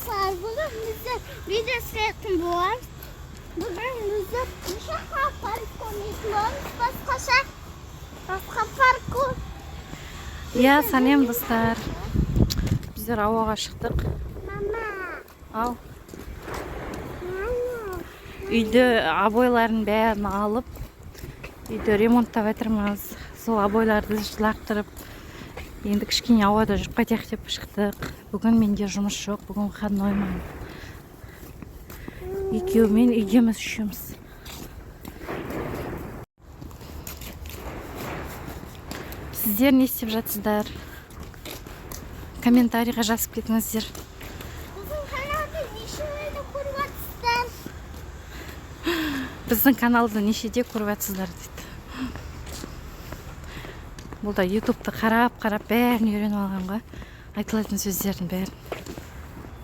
Arkadaşlar bugün bize video seyretim bu var. Bugün bize şaka parkur yapıyoruz. Başka parkur. Ya sanayım dostlar. Bizler havaga çıktık. Mama. Al. Үйдө обойларын бәрін алып, үйдө ремонттап жатырмыз. Сол обойларды лақтырып, енді кішкене ауада жүріп қайтайық деп шықтық. Бүгін менде жұмыс жоқ, бүгін выходноймын. Екеуімен үйдеміз, үшеуміз. Сіздер не істеп жатсыздар? Комментарийға жазып кетіңіздер. Біздің каналды нешеде көріп жатсыздар дейді. Бұл да ютубты қарап бәрін үйреніп алғанға айтылатын сөздердің бәрін.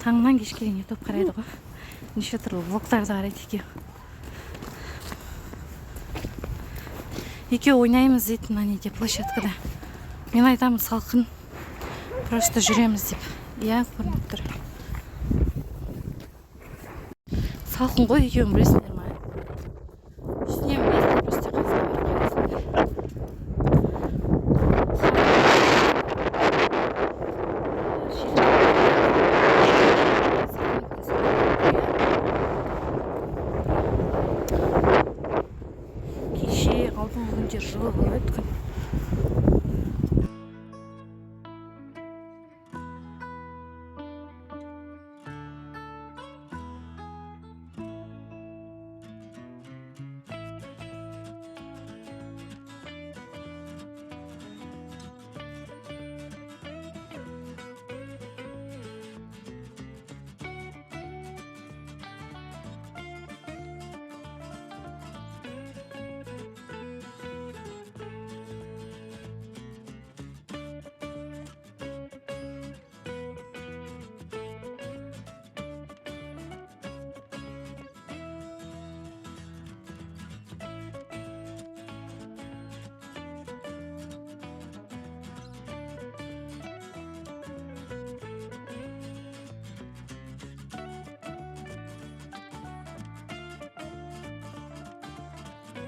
Таңнан кешке дейін ютуб қарайды ғой. Неше түрлі влогтарды қарайды екеу. Екеу ойнаймыз дейді мына неде площадкада. Мен айтамын салқын. Просто жүреміз деп. Иә, көрініп тұр. Салқын ғой екеуін білесіңдер ма? Кеше алдыңғы күндер жылы өткен.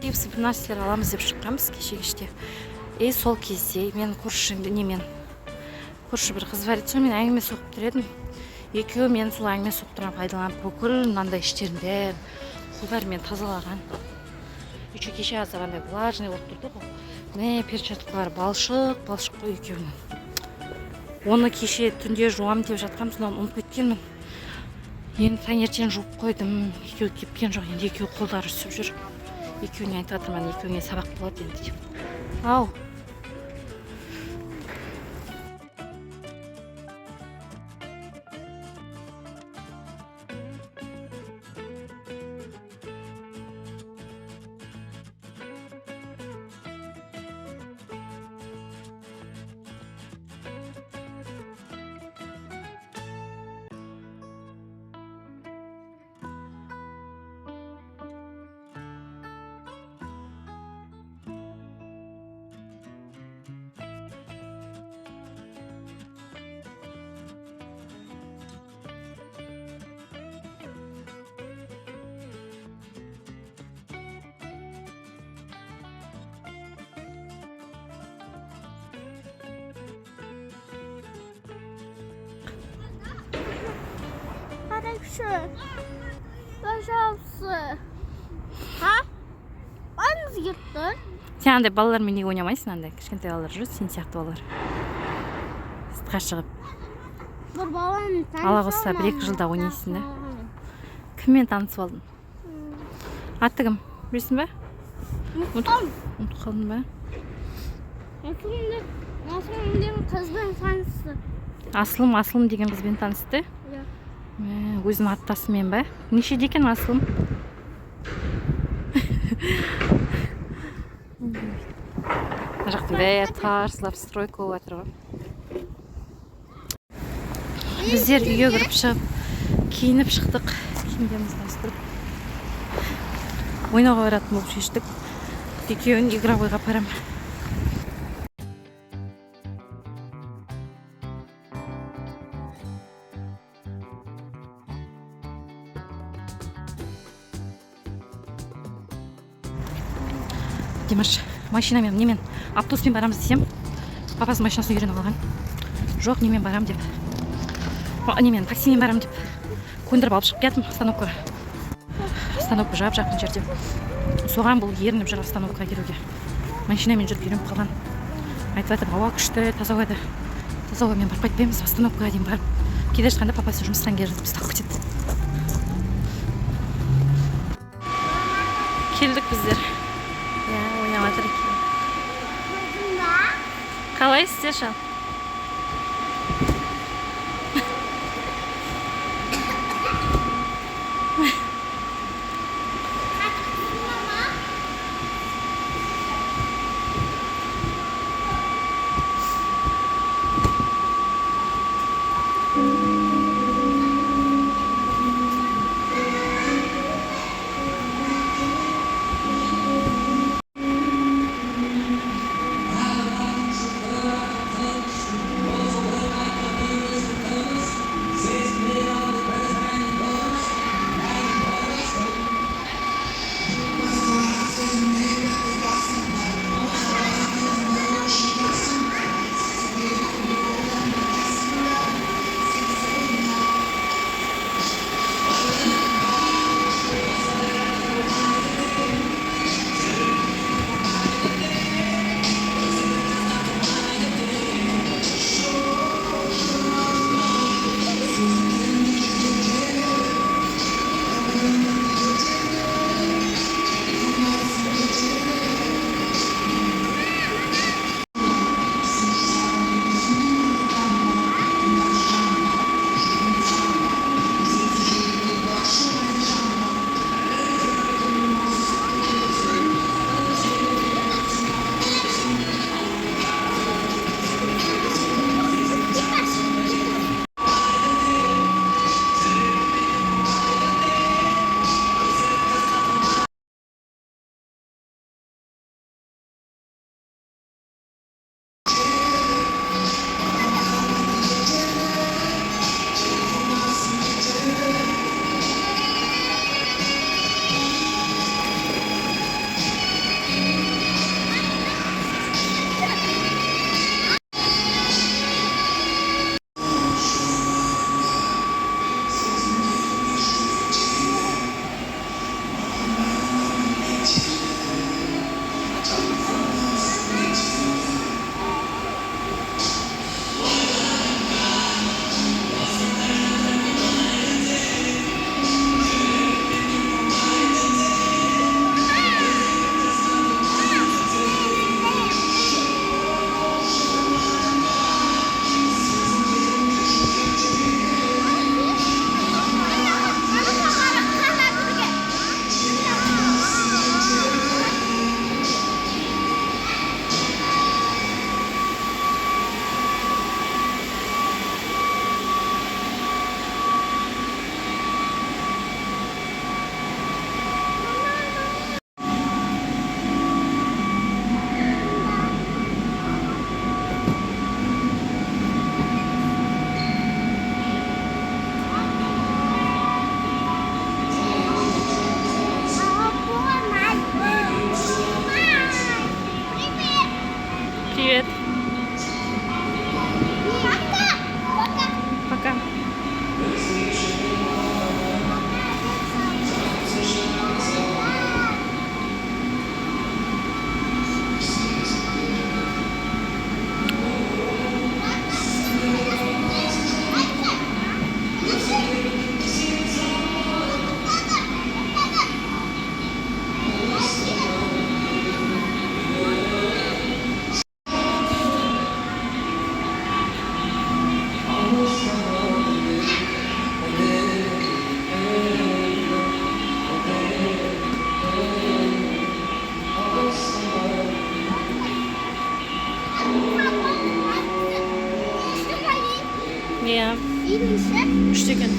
Кейбір бір нәрселер аламыз деп шыққанбыз кеше. Сол кезде мен көрші бір қыз бар еді, сонымен әңгіме соғып тұр едім. Екеуі мен сол әңгіме соқтырған пайдаланып, бүкіл мынандай іштерін бәрін қолдарымен тазалаған. Үші кеше азағандай влажный болып тұрды ғой. Міне перчаткалар балшық қой екеуінің. Оны кеше түнде жуам деп жатқам, содан ұмытып кеткенмін. Енді таңертең жуып қойдым. Екеуі кепкен жоқ, енді екеуі қолдары үсіп жүр. Екеуіне айтып жатырмын, екеуіне сабақ болады енді деп. Ау. Пожалуйста. Ha? Аңыз кеттің? Сен андай балалармен неге ойнамайсың, андай кішкентай балалар жүр, сен сияқты балалар. Сыртқа шығып. Бір баланы ала қосса 1-2 жылда ойнайсың да. Кіммен танысып алдың? Аты кім? Білесің бе? Ұмытып қалдың ба? Асылым деген қызбен танысты. Асылым деген қызбен танысты? Өзінің аттасымен ба? Нешеде екен Асылым? Жақтың бәрі тарсылап стройка болып жатыр ғой. Біздер үйге кіріп шығып, киініп шықтық. Киімдерімізді ауыстырып ойнауға баратын болып шештік. Екеуін игровойға апарамын. Димаш машинамен немен автобуспен барамыз десем, папасы машинасын үйреніп алған. Жоқ, немен барам деп. Немен таксимен барам деп. Көндіріп алып шығып кеттім остановкаға. Остановка жап-жақын жерде. Соған бұл ерініп жүр остановкаға келуге. Машинамен жүріп үйреніп қалған. Айтып жатыр, ауа күшті, таза ауада. Таза ауамен барып қайтпаймыз, остановкаға дейін барып. Келе жатқанда папасы жұмыстан келе жатып ұстап кетеді. Келдік біздер. Ойнап жатыр екен. Қалайсыз, Шал? Привет. Пока. Ja. Üç gün.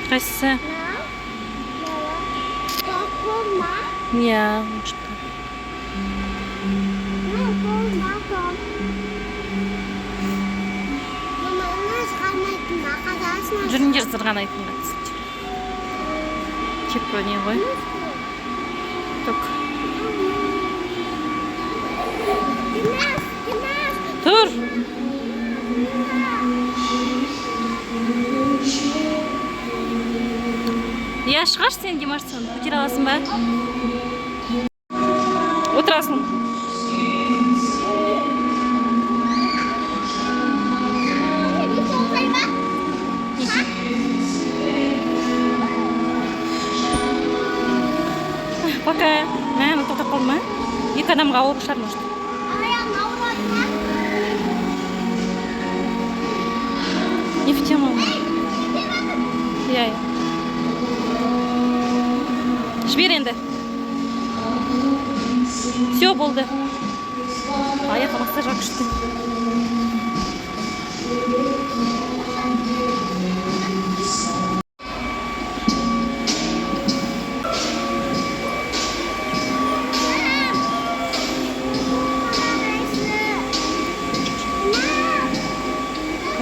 Kaçsa? Ya. Mama, жүріңдер зырғанайтын типа не ғой ток тұр иә шығаршы сен Димашсың көтере аласың ба отырасың пока мә тоқтап қалды ма екі адамға ауырып шығар может не в тему иә жібер енді все болды аяққа массажға күшті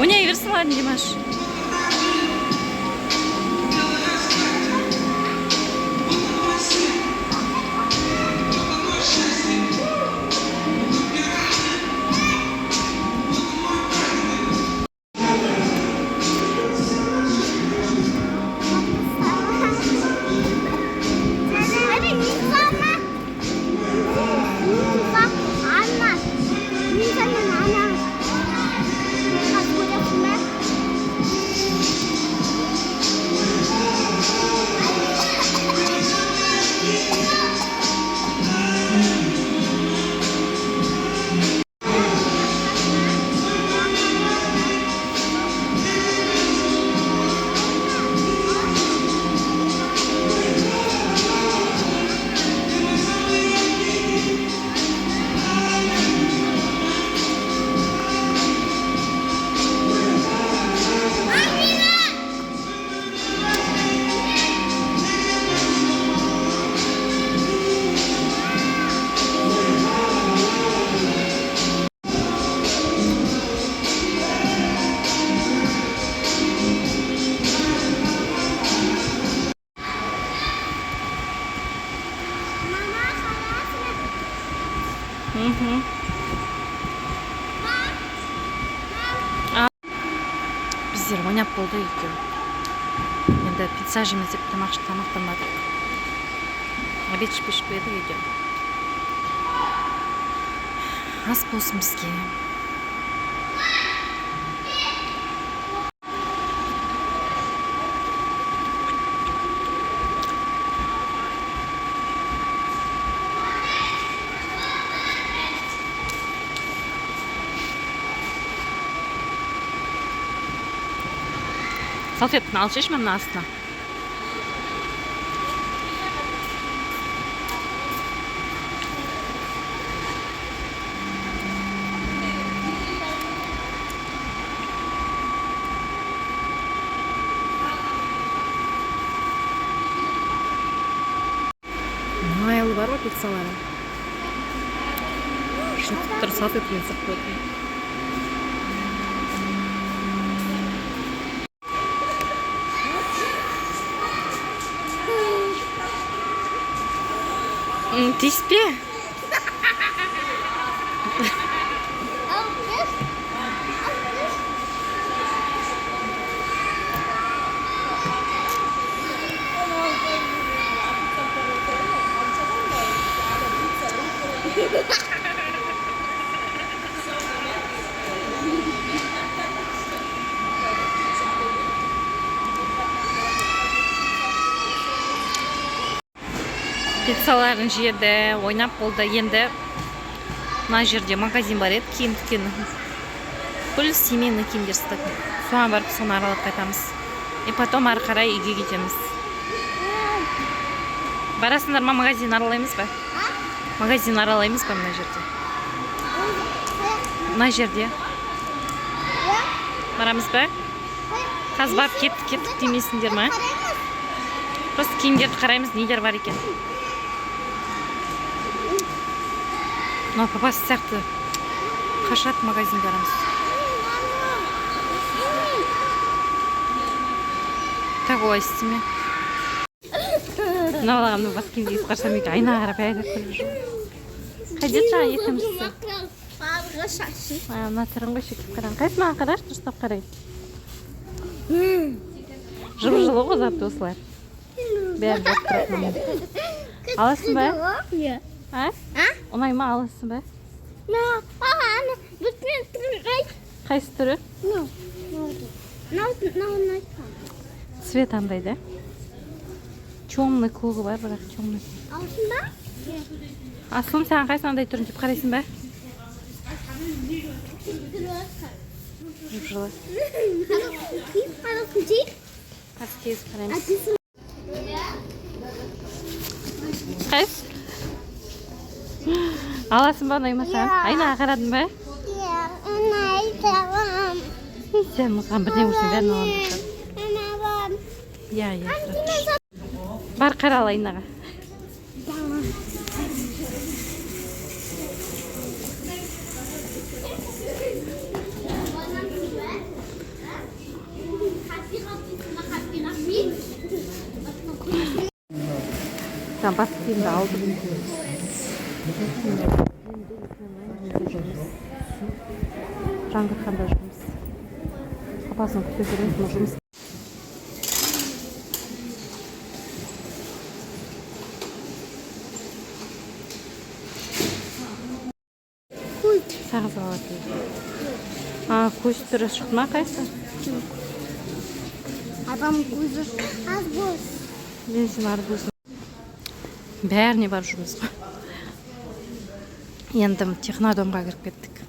ойнай берсін ладно Димаш біздер ойнап болды екеу енді пицца жемес деп тамақтанбадық обед ішпей едік үйде ас болсын бізге салфетканы алып жеші мына астына майлы бар ғой пиццалары шынтып тұр салфеткамен сырып қойды тиіспе пиццаларын жеді, ойнап болды. Енді мына жерде магазин бар еді, киім дүкені. Бұл семейный киімдер сататын. Соған барып соны аралап қайтамыз. И потом ары қарай үйге кетеміз. Барасыңдар ма, магазин аралаймыз ба? Магазин аралаймыз ба мына жерде? Мына жерде. Барамыз ба? Қазір барып кеттік демейсіңдер ма? Просто киімдерді қараймыз, нелер бар екен. Но папасы сияқты қашат магазиндарымыз. кого істеме. Мына баламның бас киімді киіп қарасам үйде айнаға қарап әйнек күліп жүр. Қайда жаңа екіншісі? Барлығы шашы. Мына түрін ғой шекіп қараң. Қайсы маған қарашы, дұрыстап қарайды. Жылы ғой заты осылар. Бәрін жап тұратын. Аласың ба? Иә. А? Ұнай ма, аласың ба? Ана, бүтмен түрін айт. Қайсы түрі? Цвет андай да? Темный көгі бар, бірақ темный. Алсын ба? Асылым, саған қайсын андай түрін деп қарайсың ба? Жылы. Қаласын жейіп. Қазір тез қараймыз. Қайсы? Аласың ба, ұнай ма саған? Айнаға қарадың ба? Иә, ұнайтағым. Сен мұқан бірден көрсен бәрін аламын. Анабам. Иә. Бар қарал айнаға. Там бас киімді алдым. Жаңғырқанда жұмыс. Папасын күтіп жүреміз, бұл жұмыс. Сағыз алады. Көз түрі шықты ма қайсы? Адам көзі аз боз. Мен сен арбузын. Бәріне бар жұмысқа. Енді технодомға кіріп кеттік.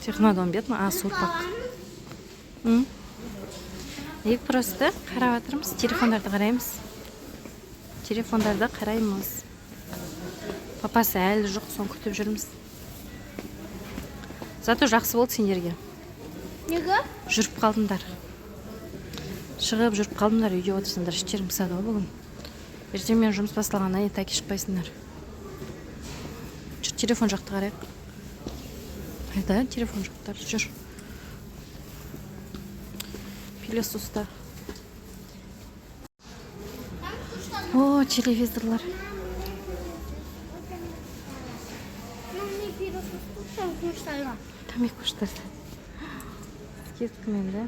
Технодом бет, сопақ. Просто қарап атырмыз, телефондарды қараймыз. Телефондарды қараймыз. Папасы әлі жоқ, сон күтіп жүрміз. Зато жақсы болды сендерге. Неге? Жүріп қалдыңдар. Шығып жүріп қалдыңдар, үйде отырсыңдар, іштерің пысады ғой бүгін. Ертең мен жұмыс басталғаннан кейін тәке шықпайсыңдар. Жүр, телефон жақты қарайық. Қайда телефон жақтар, жүр. Пилосуста. О, телевизорлар. Там и куштарды. Скидкамен, да?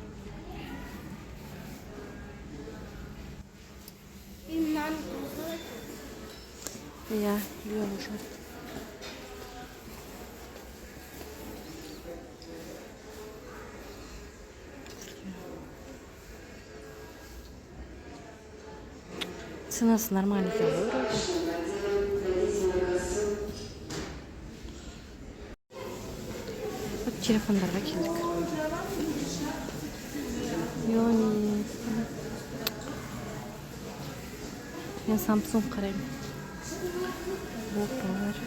Я уже. Ценасы нормальный вроде. Вот телефондарға келдік. Йони. Мен Samsung қараймын. Опа бар.